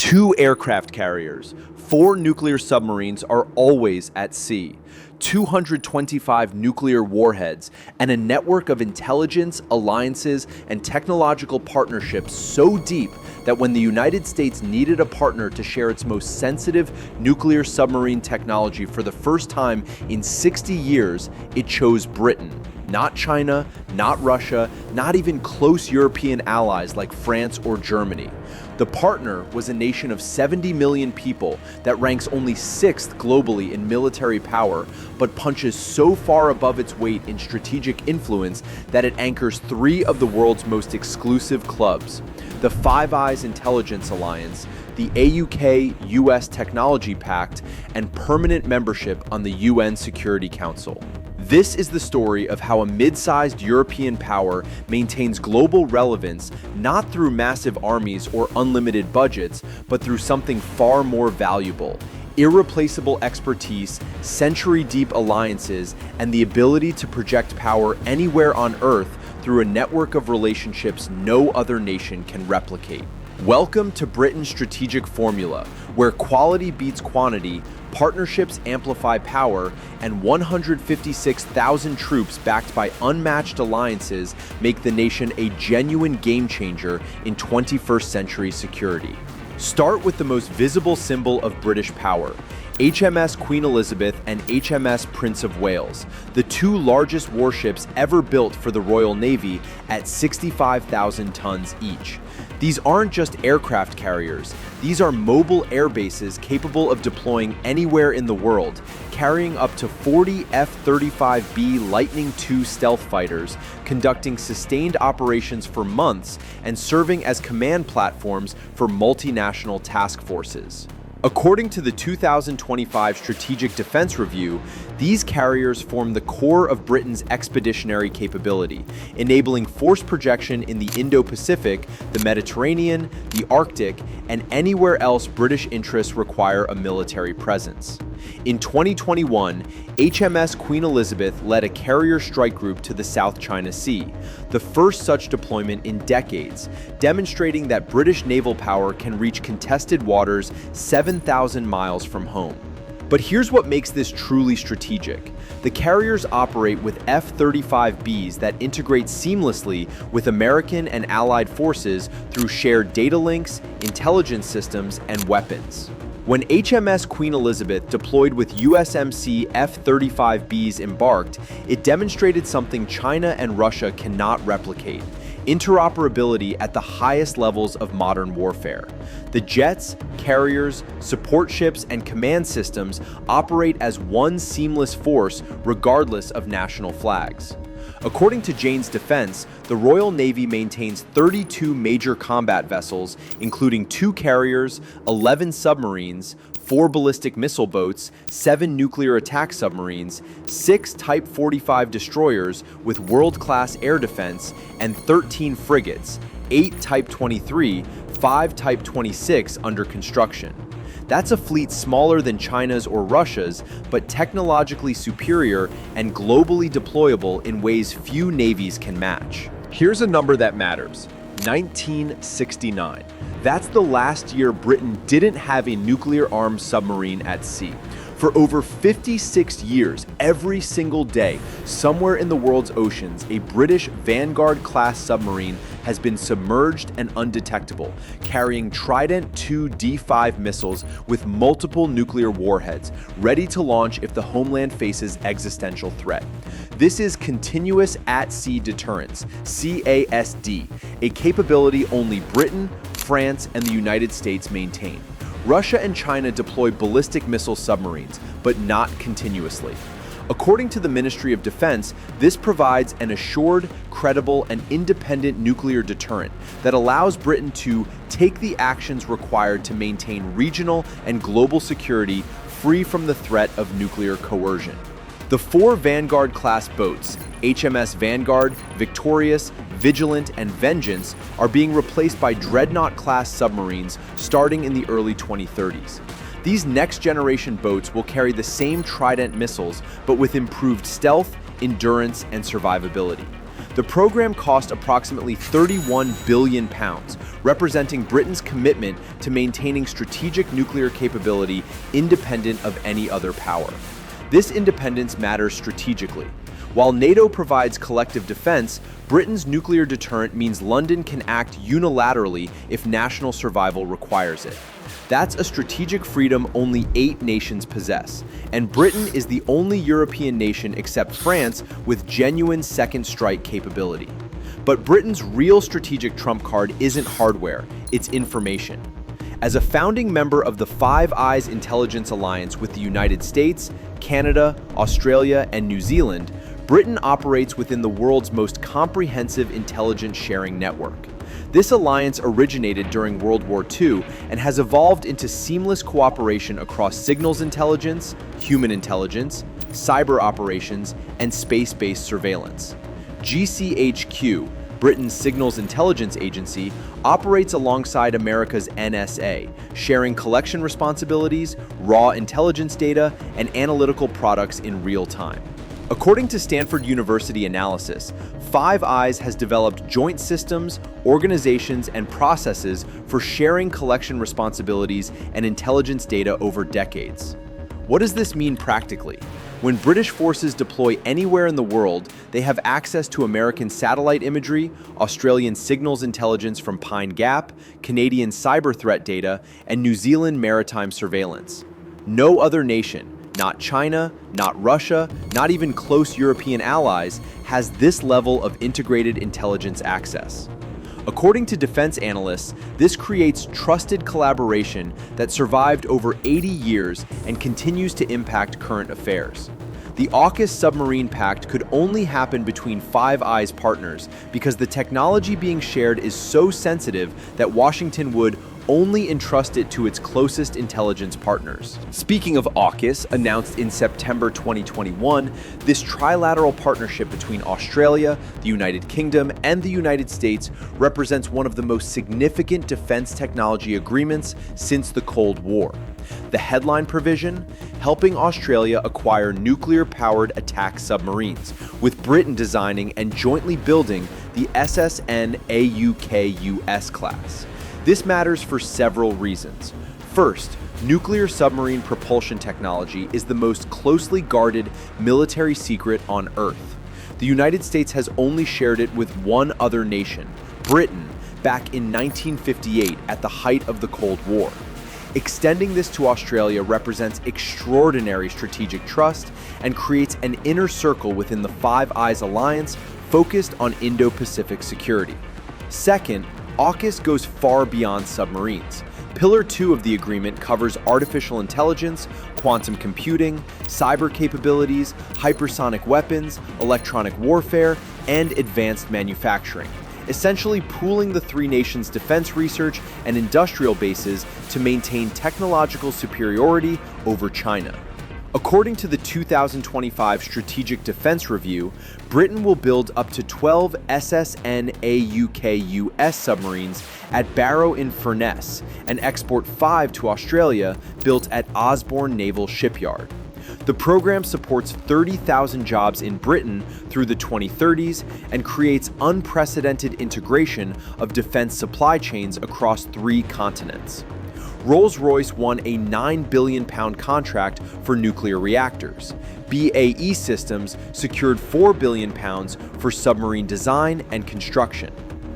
2 aircraft carriers, 4 nuclear submarines are always at sea, 225 nuclear warheads, and a network of intelligence, alliances, and technological partnerships so deep that when the United States needed a partner to share its most sensitive nuclear submarine technology for the first time in 60 years, it chose Britain. Not China, not Russia, not even close European allies like France or Germany. The partner was a nation of 70 million people that ranks only 6th globally in military power, but punches so far above its weight in strategic influence that it anchors 3 of the world's most exclusive clubs: the Five Eyes Intelligence Alliance, the AUKUS Technology Pact, and permanent membership on the UN Security Council. This is the story of how a mid-sized European power maintains global relevance not through massive armies or unlimited budgets, but through something far more valuable: irreplaceable expertise, century-deep alliances, and the ability to project power anywhere on Earth through a network of relationships no other nation can replicate. Welcome to Britain's strategic formula, where quality beats quantity, partnerships amplify power, and 156,000 troops backed by unmatched alliances make the nation a genuine game changer in 21st century security. Start with the most visible symbol of British power: HMS Queen Elizabeth and HMS Prince of Wales, the 2 largest warships ever built for the Royal Navy at 65,000 tons each. These aren't just aircraft carriers, these are mobile air bases capable of deploying anywhere in the world, carrying up to 40 F-35B Lightning II stealth fighters, conducting sustained operations for months, and serving as command platforms for multinational task forces. According to the 2025 Strategic Defense Review, these carriers form the core of Britain's expeditionary capability, enabling force projection in the Indo-Pacific, the Mediterranean, the Arctic, and anywhere else British interests require a military presence. In 2021, HMS Queen Elizabeth led a carrier strike group to the South China Sea, the first such deployment in decades, demonstrating that British naval power can reach contested waters 7,000 miles from home. But here's what makes this truly strategic. The carriers operate with F-35Bs that integrate seamlessly with American and Allied forces through shared data links, intelligence systems, and weapons. When HMS Queen Elizabeth deployed with USMC F-35Bs embarked, it demonstrated something China and Russia cannot replicate: interoperability at the highest levels of modern warfare. The jets, carriers, support ships, and command systems operate as one seamless force regardless of national flags. According to Jane's Defense, the Royal Navy maintains 32 major combat vessels, including 2 carriers, 11 submarines, 4 ballistic missile boats, 7 nuclear attack submarines, 6 Type 45 destroyers with world-class air defense, and 13 frigates, 8 Type 23, 5 Type 26 under construction. That's a fleet smaller than China's or Russia's, but technologically superior and globally deployable in ways few navies can match. Here's a number that matters: 1969. That's the last year Britain didn't have a nuclear-armed submarine at sea. For over 56 years, every single day, somewhere in the world's oceans, a British Vanguard-class submarine has been submerged and undetectable, carrying Trident II D5 missiles with multiple nuclear warheads, ready to launch if the homeland faces existential threat. This is Continuous At-Sea Deterrence, CASD, a capability only Britain, France, and the United States maintain. Russia and China deploy ballistic missile submarines, but not continuously. According to the Ministry of Defense, this provides an assured, credible, and independent nuclear deterrent that allows Britain to take the actions required to maintain regional and global security free from the threat of nuclear coercion. The 4 Vanguard-class boats, HMS Vanguard, Victorious, Vigilant, and Vengeance, are being replaced by Dreadnought-class submarines starting in the early 2030s. These next-generation boats will carry the same Trident missiles, but with improved stealth, endurance, and survivability. The program cost approximately £31 billion, representing Britain's commitment to maintaining strategic nuclear capability independent of any other power. This independence matters strategically. While NATO provides collective defense, Britain's nuclear deterrent means London can act unilaterally if national survival requires it. That's a strategic freedom only 8 nations possess, and Britain is the only European nation except France with genuine second strike capability. But Britain's real strategic trump card isn't hardware, it's information. As a founding member of the Five Eyes intelligence alliance with the United States, Canada, Australia, and New Zealand, Britain operates within the world's most comprehensive intelligence sharing network. This alliance originated during World War II and has evolved into seamless cooperation across signals intelligence, human intelligence, cyber operations, and space-based surveillance. GCHQ, Britain's Signals Intelligence Agency, operates alongside America's NSA, sharing collection responsibilities, raw intelligence data, and analytical products in real time. According to Stanford University analysis, Five Eyes has developed joint systems, organizations, and processes for sharing collection responsibilities and intelligence data over decades. What does this mean practically? When British forces deploy anywhere in the world, they have access to American satellite imagery, Australian signals intelligence from Pine Gap, Canadian cyber threat data, and New Zealand maritime surveillance. No other nation, not China, not Russia, not even close European allies, has this level of integrated intelligence access. According to defense analysts, this creates trusted collaboration that survived over 80 years and continues to impact current affairs. The AUKUS submarine pact could only happen between Five Eyes partners because the technology being shared is so sensitive that Washington would only entrust it to its closest intelligence partners. Speaking of AUKUS, announced in September 2021, this trilateral partnership between Australia, the United Kingdom, and the United States represents one of the most significant defense technology agreements since the Cold War. The headline provision, helping Australia acquire nuclear-powered attack submarines, with Britain designing and jointly building the SSN AUKUS class. This matters for several reasons. First, nuclear submarine propulsion technology is the most closely guarded military secret on Earth. The United States has only shared it with one other nation, Britain, back in 1958 at the height of the Cold War. Extending this to Australia represents extraordinary strategic trust and creates an inner circle within the Five Eyes alliance focused on Indo-Pacific security. Second, AUKUS goes far beyond submarines. Pillar 2 of the agreement covers artificial intelligence, quantum computing, cyber capabilities, hypersonic weapons, electronic warfare, and advanced manufacturing, essentially pooling the 3 nations' defense research and industrial bases to maintain technological superiority over China. According to the 2025 Strategic Defense Review, Britain will build up to 12 SSN AUKUS submarines at Barrow-in-Furness and export 5 to Australia built at Osborne Naval Shipyard. The program supports 30,000 jobs in Britain through the 2030s and creates unprecedented integration of defense supply chains across 3 continents. Rolls-Royce won a £9 billion contract for nuclear reactors. BAE Systems secured £4 billion for submarine design and construction.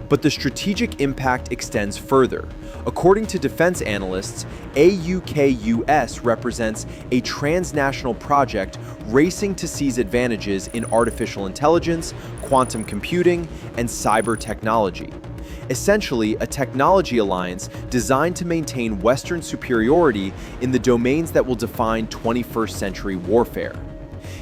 But the strategic impact extends further. According to defense analysts, AUKUS represents a transnational project racing to seize advantages in artificial intelligence, quantum computing, and cyber technology. Essentially, a technology alliance designed to maintain Western superiority in the domains that will define 21st century warfare.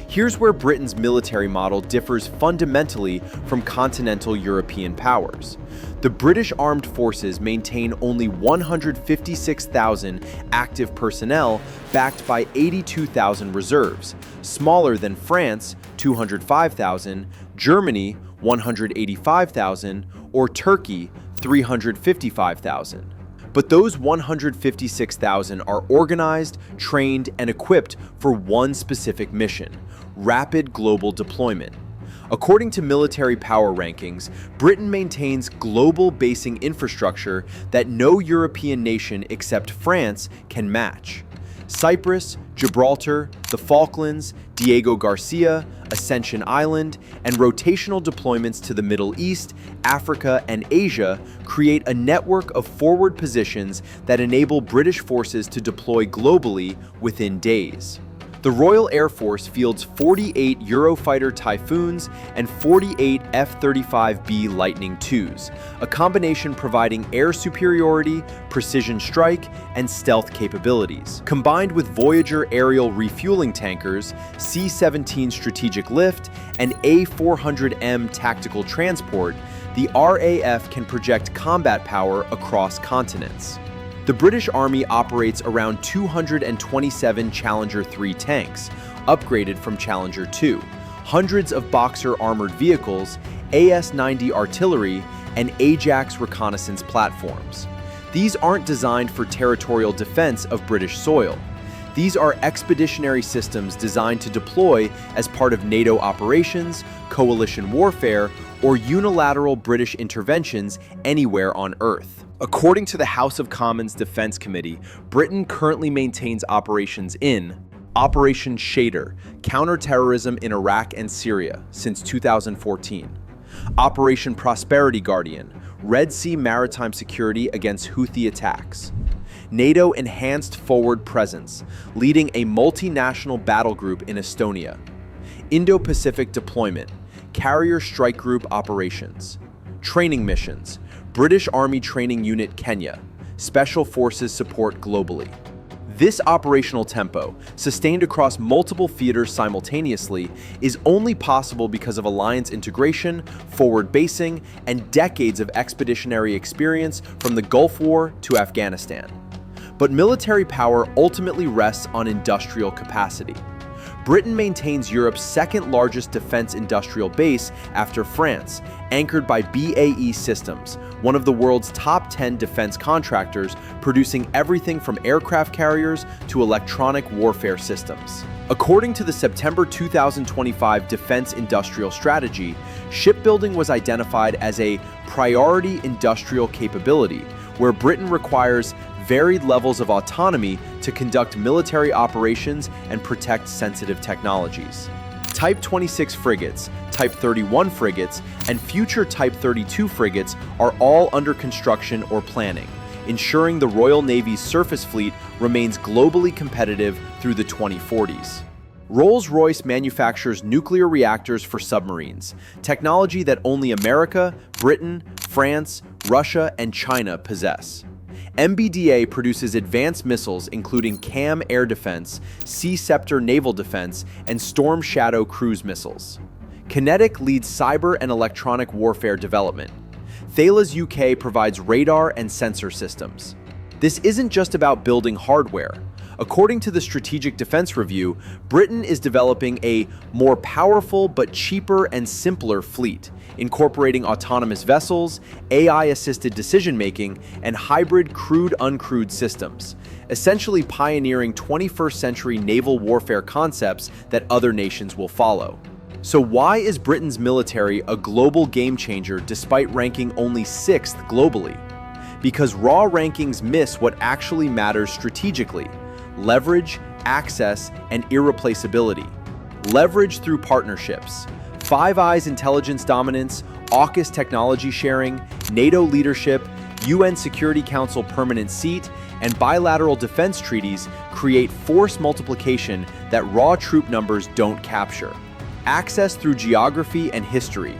Here's where Britain's military model differs fundamentally from continental European powers. The British Armed Forces maintain only 156,000 active personnel backed by 82,000 reserves, smaller than France, 205,000, Germany, 185,000, or Turkey, 355,000. But those 156,000 are organized, trained, and equipped for one specific mission: rapid global deployment. According to military power rankings, Britain maintains global basing infrastructure that no European nation except France can match. Cyprus, Gibraltar, the Falklands, Diego Garcia, Ascension Island, and rotational deployments to the Middle East, Africa, and Asia create a network of forward positions that enable British forces to deploy globally within days. The Royal Air Force fields 48 Eurofighter Typhoons and 48 F-35B Lightning IIs, a combination providing air superiority, precision strike, and stealth capabilities. Combined with Voyager aerial refueling tankers, C-17 strategic lift, and A-400M tactical transport, the RAF can project combat power across continents. The British Army operates around 227 Challenger 3 tanks, upgraded from Challenger 2, hundreds of Boxer armored vehicles, AS-90 artillery, and Ajax reconnaissance platforms. These aren't designed for territorial defense of British soil. These are expeditionary systems designed to deploy as part of NATO operations, coalition warfare, or unilateral British interventions anywhere on Earth. According to the House of Commons Defense Committee, Britain currently maintains operations in Operation Shader, counterterrorism in Iraq and Syria, since 2014. Operation Prosperity Guardian, Red Sea maritime security against Houthi attacks. NATO enhanced forward presence, leading a multinational battle group in Estonia. Indo-Pacific deployment, carrier strike group operations. Training missions, British Army Training Unit Kenya, Special Forces support globally. This operational tempo, sustained across multiple theaters simultaneously, is only possible because of alliance integration, forward basing, and decades of expeditionary experience from the Gulf War to Afghanistan. But military power ultimately rests on industrial capacity. Britain maintains Europe's second largest defense industrial base after France, anchored by BAE Systems, one of the world's top 10 defense contractors, producing everything from aircraft carriers to electronic warfare systems. According to the September 2025 Defense Industrial Strategy, shipbuilding was identified as a priority industrial capability, where Britain requires varied levels of autonomy to conduct military operations and protect sensitive technologies. Type 26 frigates, Type 31 frigates, and future Type 32 frigates are all under construction or planning, ensuring the Royal Navy's surface fleet remains globally competitive through the 2040s. Rolls-Royce manufactures nuclear reactors for submarines, technology that only America, Britain, France, Russia, and China possess. MBDA produces advanced missiles including CAM air defense, Sea Scepter naval defense, and Storm Shadow cruise missiles. Kinetic leads cyber and electronic warfare development. Thales UK provides radar and sensor systems. This isn't just about building hardware. According to the Strategic Defense Review, Britain is developing a more powerful but cheaper and simpler fleet, incorporating autonomous vessels, AI-assisted decision-making, and hybrid crewed-uncrewed systems, essentially pioneering 21st century naval warfare concepts that other nations will follow. So why is Britain's military a global game changer despite ranking only 6th globally? Because raw rankings miss what actually matters strategically: leverage, access, and irreplaceability. Leverage through partnerships. Five Eyes intelligence dominance, AUKUS technology sharing, NATO leadership, UN Security Council permanent seat, and bilateral defense treaties create force multiplication that raw troop numbers don't capture. Access through geography and history.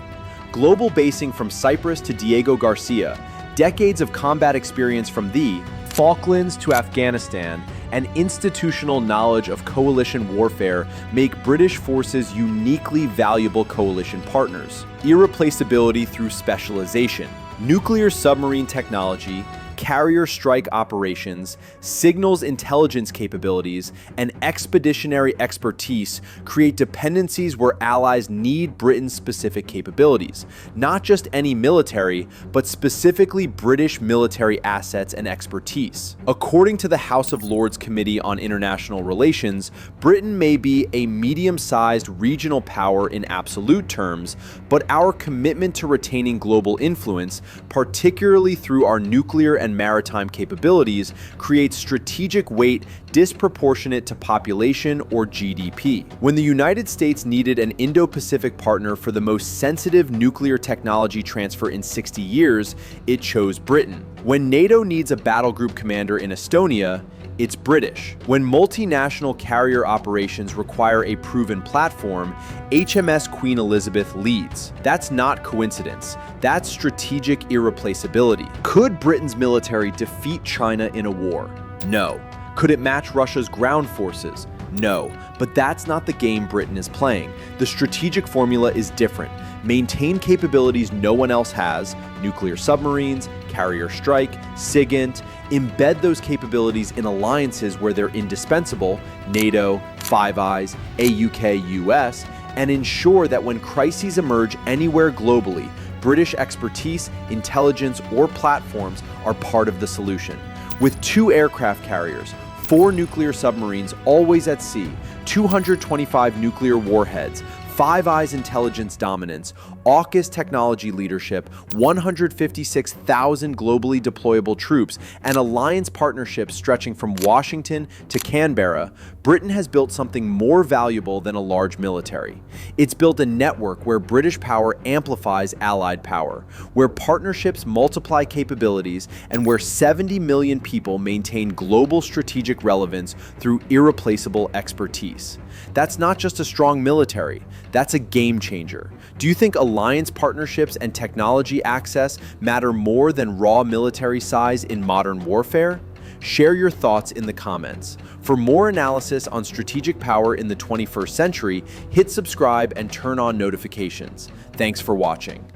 Global basing from Cyprus to Diego Garcia, decades of combat experience from the Falklands to Afghanistan, and institutional knowledge of coalition warfare make British forces uniquely valuable coalition partners. Irreplaceability through specialization. Nuclear submarine technology, carrier strike operations, signals intelligence capabilities, and expeditionary expertise create dependencies where allies need Britain's specific capabilities. Not just any military, but specifically British military assets and expertise. According to the House of Lords Committee on International Relations, Britain may be a medium-sized regional power in absolute terms, but our commitment to retaining global influence, particularly through our nuclear and maritime capabilities, creates strategic weight disproportionate to population or GDP. When the United States needed an Indo-Pacific partner for the most sensitive nuclear technology transfer in 60 years, it chose Britain. When NATO needs a battle group commander in Estonia, it's British. When multinational carrier operations require a proven platform, HMS Queen Elizabeth leads. That's not coincidence. That's strategic irreplaceability. Could Britain's military defeat China in a war? No. Could it match Russia's ground forces? No. But that's not the game Britain is playing. The strategic formula is different. Maintain capabilities no one else has, nuclear submarines, carrier strike, SIGINT, embed those capabilities in alliances where they're indispensable, NATO, Five Eyes, AUKUS, and ensure that when crises emerge anywhere globally, British expertise, intelligence, or platforms are part of the solution. With 2 aircraft carriers, 4 nuclear submarines always at sea, 225 nuclear warheads, Five Eyes intelligence dominance, AUKUS technology leadership, 156,000 globally deployable troops, and alliance partnerships stretching from Washington to Canberra, Britain has built something more valuable than a large military. It's built a network where British power amplifies Allied power, where partnerships multiply capabilities, and where 70 million people maintain global strategic relevance through irreplaceable expertise. That's not just a strong military, that's a game changer. Do you think alliance partnerships and technology access matter more than raw military size in modern warfare? Share your thoughts in the comments. For more analysis on strategic power in the 21st century, hit subscribe and turn on notifications. Thanks for watching.